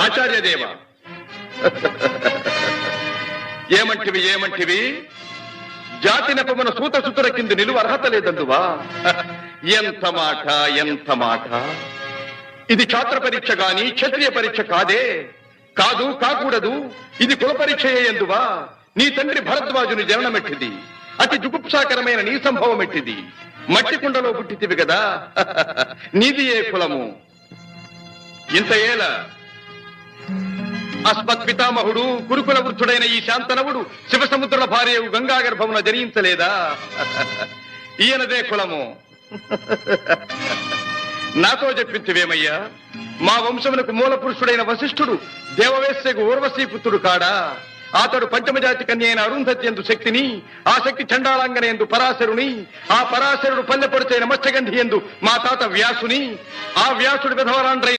ఆచార్యదేవ ఏమంటివి ఏమంటివి జాతి నెపమున సూత సుతుర కింద నిలువ అర్హత లేదందువా? ఎంత మాట ఎంత మాట! ఇది ఛాత్ర పరీక్ష గాని క్షత్రియ పరీక్ష కాదే. కాదు కాకూడదు. ఇది కుల పరీక్షయే ఎందువా? నీ తండ్రి భరద్వాజుని జననమెట్టిది. అతి జుగుప్సాకరమైన నీ సంభవం ఎట్టిది. మట్టి కుండలో పుట్టితివి కదా. నీది ఏ కులము? ఇంత ఏల అస్మత్ పితామహుడు గురుకుల వృద్ధుడైన ఈ శాంతనవుడు శివసముద్రుల భార్యవు గంగా గర్భమున జనించలేదా? ఈయనదే కులము. నాతో చెప్పింతివేమయ్యా? మా వంశమునకు మూల పురుషుడైన వశిష్ఠుడు దేవవేశ్యకు ఊర్వశీపుత్రుడు కాడా? అతడు పంచమజాతి కన్య అయిన అరుంధతి ఎందు శక్తిని, ఆ శక్తి చండాళాంగన ఎందు పరాశరుని, ఆ పరాశరుడు పల్లెపొడిచైన మత్స్యగంధి ఎందు మా తాత వ్యాసుని, ఆ వ్యాసుడు విధవరాండ్రై